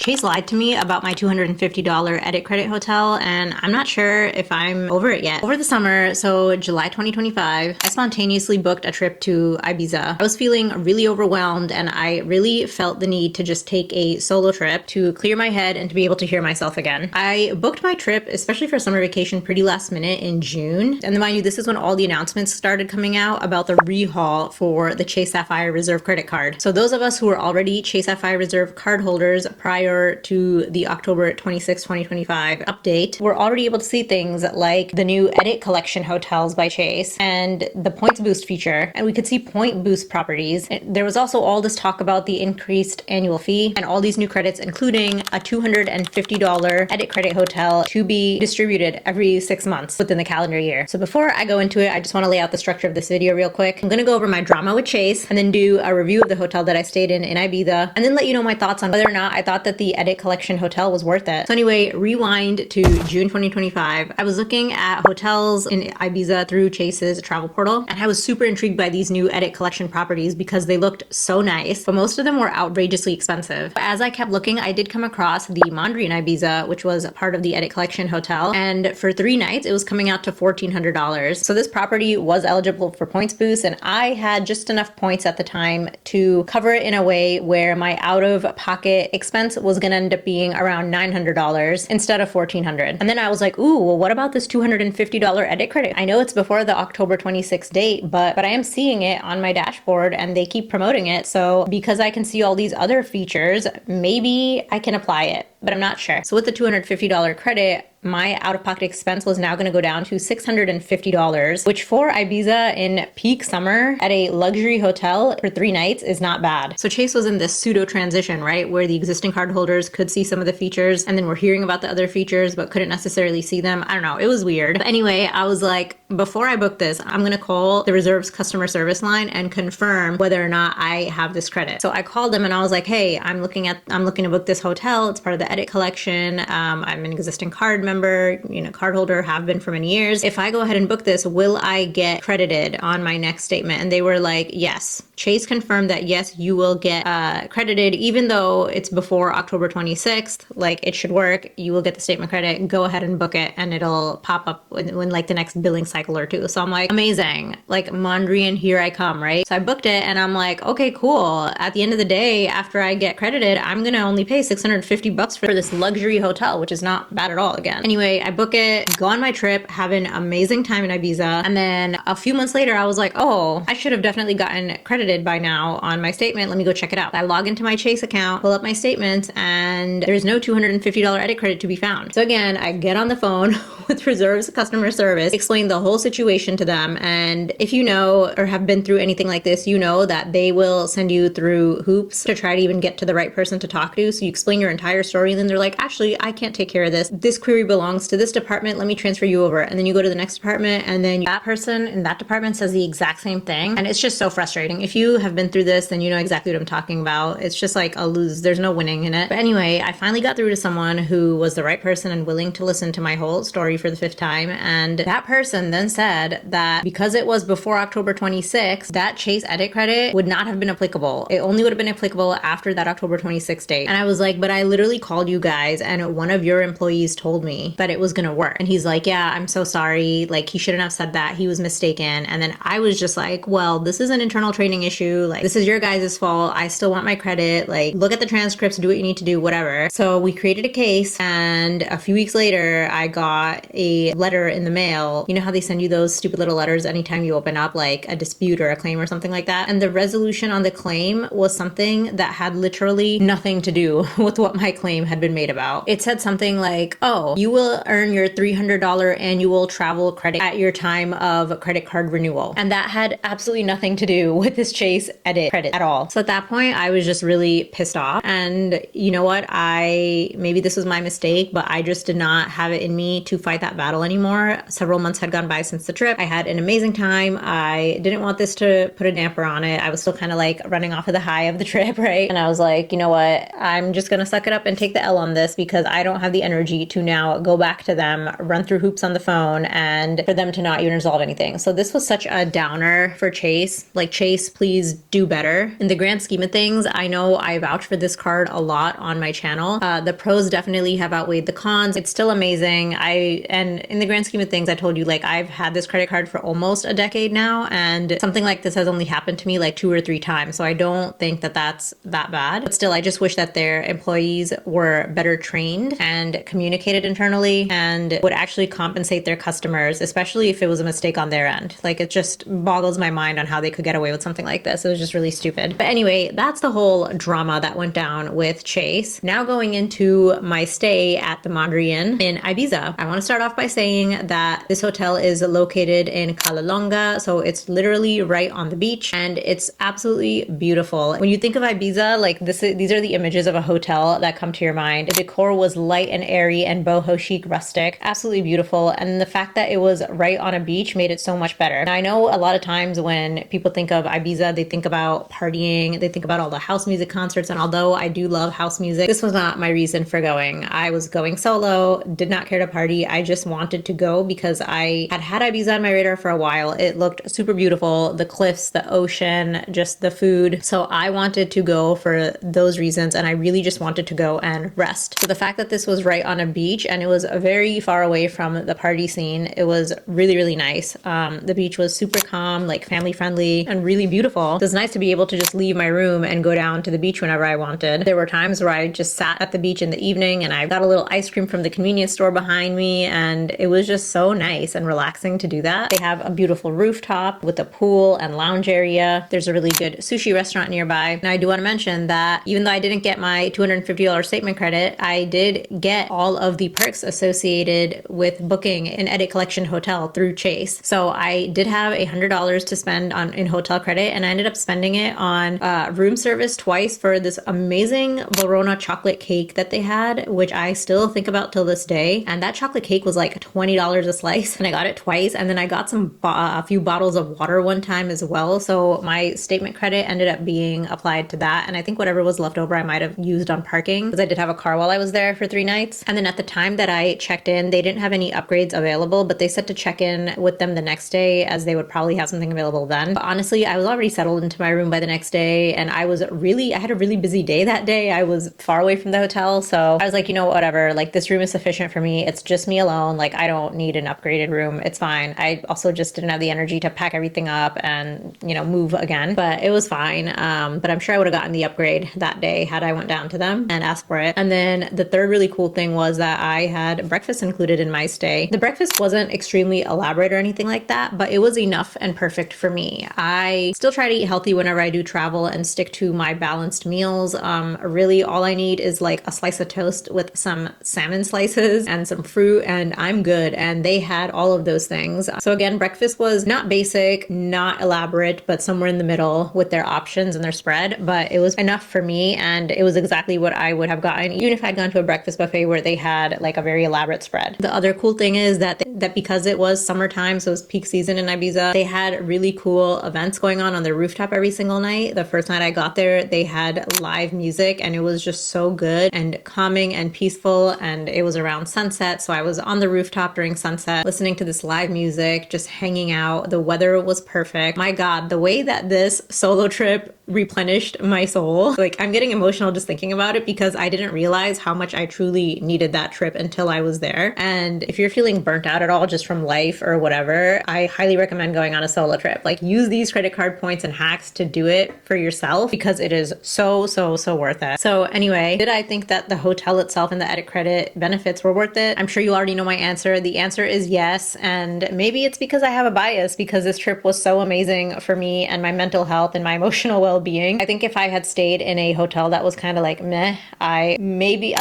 Chase lied to me about my $250 edit credit hotel, and I'm not sure if I'm over it yet. Over the summer, so July 2025, I spontaneously booked a trip to Ibiza. I was feeling really overwhelmed, and I really felt the need to just take a solo trip to clear my head and to be able to hear myself again. I booked my trip, especially for summer vacation, pretty last minute in June. And then mind you, this is when all the announcements started coming out about the rehaul for the Chase Sapphire Reserve credit card. So those of us who were already Chase Sapphire Reserve card holders prior to the October 26, 2025 update, were already able to see things like the new Edit Collection Hotels by Chase and the points boost feature. And we could see point boost properties. There was also all this talk about the increased annual fee and all these new credits, including a $250 edit credit hotel to be distributed every 6 months within the calendar year. So before I go into it, I just want to lay out the structure of this video real quick. I'm going to go over my drama with Chase and then do a review of the hotel that I stayed in Ibiza, and then let you know my thoughts on whether or not I thought that the Edit Collection Hotel was worth it. So anyway, rewind to June 2025. I was looking at hotels in Ibiza through Chase's travel portal, and I was super intrigued by these new Edit Collection properties because they looked so nice, but most of them were outrageously expensive. As I kept looking, I did come across the Mondrian Ibiza, which was a part of the Edit Collection Hotel, and for 3 nights, it was coming out to $1,400. So this property was eligible for points boost, and I had just enough points at the time to cover it in a way where my out-of-pocket expense was gonna end up being around $900 instead of $1,400. And then I was like, ooh, well, what about this $250 edit credit? I know it's before the October 26th date, but I am seeing it on my dashboard and they keep promoting it. So because I can see all these other features, maybe I can apply it, but I'm not sure. So with the $250 credit, my out-of-pocket expense was now going to go down to $650, which for Ibiza in peak summer at a luxury hotel for 3 nights is not bad. So Chase was in this pseudo transition, right? Where the existing cardholders could see some of the features and then we're hearing about the other features, but couldn't necessarily see them. I don't know. It was weird. But anyway, I was like, before I book this, I'm going to call the Reserve's customer service line and confirm whether or not I have this credit. So I called them and I was like, hey, I'm looking to book this hotel. It's part of the Edit Collection. I'm an existing card member, card holder, have been for many years. If I go ahead and book this, will I get credited on my next statement? And they were like, yes. Chase confirmed that yes, you will get credited, even though it's before October 26th, like it should work. You will get the statement credit, go ahead and book it and it'll pop up when like the next billing cycle or two. So I'm like, amazing, like Mondrian, here I come, right? So I booked it and I'm like, okay, cool. At the end of the day, after I get credited, I'm gonna only pay $650 for this luxury hotel, which is not bad at all again. Anyway, I book it, go on my trip, have an amazing time in Ibiza. And then a few months later, I was like, oh, I should have definitely gotten credited by now on my statement. Let me go check it out. I log into my Chase account, pull up my statements, and there's no $250 edit credit to be found. So again, I get on the phone with Reserve's customer service, explain the whole situation to them. And if you know or have been through anything like this, you know that they will send you through hoops to try to even get to the right person to talk to. So you explain your entire story and then they're like, actually, I can't take care of this. This query belongs to this department. Let me transfer you over. And then you go to the next department and then that person in that department says the exact same thing. And it's just so frustrating. If you have been through this, then you know exactly what I'm talking about. It's just like a lose. There's no winning in it. But anyway, I finally got through to someone who was the right person and willing to listen to my whole story for the 5th time. And that person then said that because it was before October 26th, that Chase edit credit would not have been applicable. It only would have been applicable after that October 26th date. And I was like, but I literally called you guys and one of your employees told me that it was gonna work. And he's like, yeah, I'm so sorry. Like, he shouldn't have said that. He was mistaken. And then I was just like, well, this is an internal training issue. Like, this is your guys' fault. I still want my credit. Like, look at the transcripts, do what you need to do, whatever. So we created a case, and a few weeks later, I got a letter in the mail. You know how they send you those stupid little letters anytime you open up like a dispute or a claim or something like that? And the resolution on the claim was something that had literally nothing to do with what my claim had been made about. It said something like, oh, you will earn your $300 annual travel credit at your time of credit card renewal. And that had absolutely nothing to do with this Chase edit credit at all. So at that point, I was just really pissed off. And you know what? Maybe this was my mistake, but I just did not have it in me to fight that battle anymore. Several months had gone by since the trip. I had an amazing time. I didn't want this to put a damper on it. I was still kind of like running off of the high of the trip, right? And I was like, you know what? I'm just gonna suck it up and take the L on this because I don't have the energy to now go back to them, run through hoops on the phone, and for them to not even resolve anything. So this was such a downer for Chase. Like, Chase, please please do better. In the grand scheme of things, I know I vouch for this card a lot on my channel. The pros definitely have outweighed the cons. It's still amazing. And in the grand scheme of things, I told you, like, I've had this credit card for almost a decade now, and something like this has only happened to me like 2 or 3 times. So I don't think that that's that bad. But still, I just wish that their employees were better trained and communicated internally and would actually compensate their customers, especially if it was a mistake on their end. Like, it just boggles my mind on how they could get away with something like this. It was just really stupid. But anyway, that's the whole drama that went down with Chase. Now going into my stay at the Mondrian in Ibiza. I want to start off by saying that this hotel is located in Calelonga, so it's literally right on the beach, and it's absolutely beautiful. When you think of Ibiza, like these are the images of a hotel that come to your mind. The decor was light and airy and boho chic rustic, absolutely beautiful, and the fact that it was right on a beach made it so much better. Now, I know a lot of times when people think of Ibiza, they think about partying, they think about all the house music concerts, and although I do love house music, this was not my reason for going. I was going solo, did not care to party. I just wanted to go because I had Ibiza on my radar for a while. It looked super beautiful, the cliffs, the ocean, just the food. So I wanted to go for those reasons, and I really just wanted to go and rest. So the fact that this was right on a beach and it was very far away from the party scene, it was really, really nice. The beach was super calm, like family friendly, and really beautiful. It was nice to be able to just leave my room and go down to the beach whenever I wanted. There were times where I just sat at the beach in the evening and I got a little ice cream from the convenience store behind me, and it was just so nice and relaxing to do that. They have a beautiful rooftop with a pool and lounge area. There's a really good sushi restaurant nearby. Now, I do want to mention that even though I didn't get my $250 statement credit, I did get all of the perks associated with booking an Edit Collection Hotel through Chase. So I did have $100 to spend in hotel credit, and I ended up spending it on room service twice for this amazing Verona chocolate cake that they had, which I still think about till this day. And that chocolate cake was like $20 a slice, and I got it twice. And then I got a few bottles of water one time as well. So my statement credit ended up being applied to that. And I think whatever was left over, I might have used on parking, because I did have a car while I was there for 3 nights. And then at the time that I checked in, they didn't have any upgrades available, but they said to check in with them the next day, as they would probably have something available then. But honestly, I was already settled into my room by the next day, and I had a really busy day that day. I was far away from the hotel, so I was like, you know, whatever, like, this room is sufficient for me. It's just me alone. Like, I don't need an upgraded room. It's fine. I also just didn't have the energy to pack everything up and, you know, move again, but it was fine. But I'm sure I would have gotten the upgrade that day had I went down to them and asked for it. And then the third really cool thing was that I had breakfast included in my stay. The breakfast wasn't extremely elaborate or anything like that, but it was enough and perfect for me. I still try to eat healthy whenever I do travel and stick to my balanced meals. Really all I need is like a slice of toast with some salmon slices and some fruit, and I'm good. And they had all of those things. So again, breakfast was not basic, not elaborate, but somewhere in the middle with their options and their spread, but it was enough for me, and it was exactly what I would have gotten even if I'd gone to a breakfast buffet where they had like a very elaborate spread. The other cool thing is that because it was summertime, so it was peak season in Ibiza, they had really cool events going on the rooftop every single night. The first night I got there, they had live music, and it was just so good and calming and peaceful, and it was around sunset, so I was on the rooftop during sunset listening to this live music, just hanging out. The weather was perfect. My God, the way that this solo trip replenished my soul. Like, I'm getting emotional just thinking about it, because I didn't realize how much I truly needed that trip until I was there. And if you're feeling burnt out at all just from life or whatever, I highly recommend going on a solo trip. Like, use these credit card points and hacks to do it for yourself, because it is so worth it. So anyway, did I think that the hotel itself and the edit credit benefits were worth it? I'm sure you already know my answer. The answer is yes. And maybe it's because I have a bias, because this trip was so amazing for me and my mental health and my emotional well-being. I think if I had stayed in a hotel that was kind of like meh, Ibiza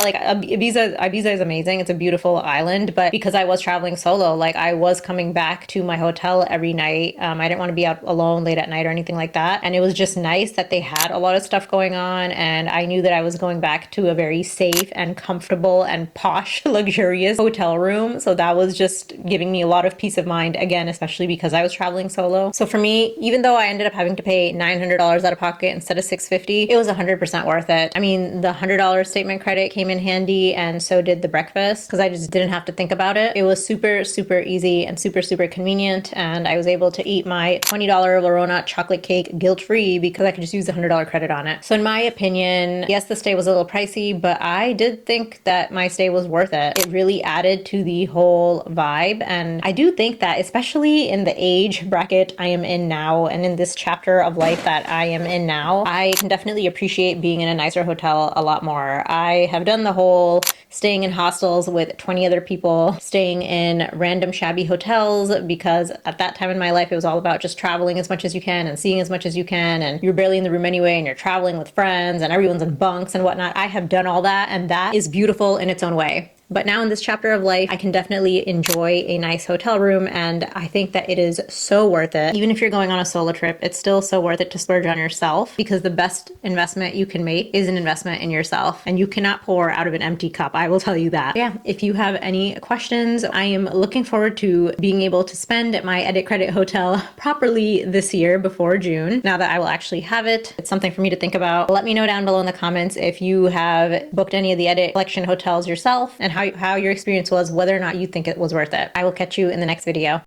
is amazing. It's a beautiful island, but because I was traveling solo, like, I was coming back to my hotel every night. I didn't want to be out alone late at night or anything like that. And it was just nice that they had a lot of stuff going on, and I knew that I was going back to a very safe and comfortable and posh, luxurious hotel room. So that was just giving me a lot of peace of mind, again, especially because I was traveling solo. So for me, even though I ended up having to pay $900 out of pocket instead of $650, it was 100% worth it. I mean, the $100 statement credit came in handy, and so did the breakfast, because I just didn't have to think about it. It was super super easy and super convenient. And I was able to eat my $20 Lorona chocolate cake guilt-free because I could just use the $100 credit on it. So in my opinion, yes, the stay was a little pricey, but I did think that my stay was worth it. It really added to the whole vibe. And I do think that, especially in the age bracket I am in now and in this chapter of life that I am in now, I can definitely appreciate being in a nicer hotel a lot more. I have done the whole staying in hostels with 20 other people, staying in random shabby hotels, because at that time in my life, it was all about just traveling as much as you can and seeing as much as you can. And you're barely in the room anyway, and you're traveling with friends and everyone's in bunks and whatnot. I have done all that, and that is beautiful in its own way. But now in this chapter of life, I can definitely enjoy a nice hotel room, and I think that it is so worth it. Even if you're going on a solo trip, it's still so worth it to splurge on yourself, because the best investment you can make is an investment in yourself, and you cannot pour out of an empty cup. I will tell you that. Yeah, if you have any questions, I am looking forward to being able to spend at my Edit Credit Hotel properly this year before June, now that I will actually have it. It's something for me to think about. Let me know down below in the comments if you have booked any of the Edit Collection hotels yourself, and how your experience was, whether or not you think it was worth it. I will catch you in the next video.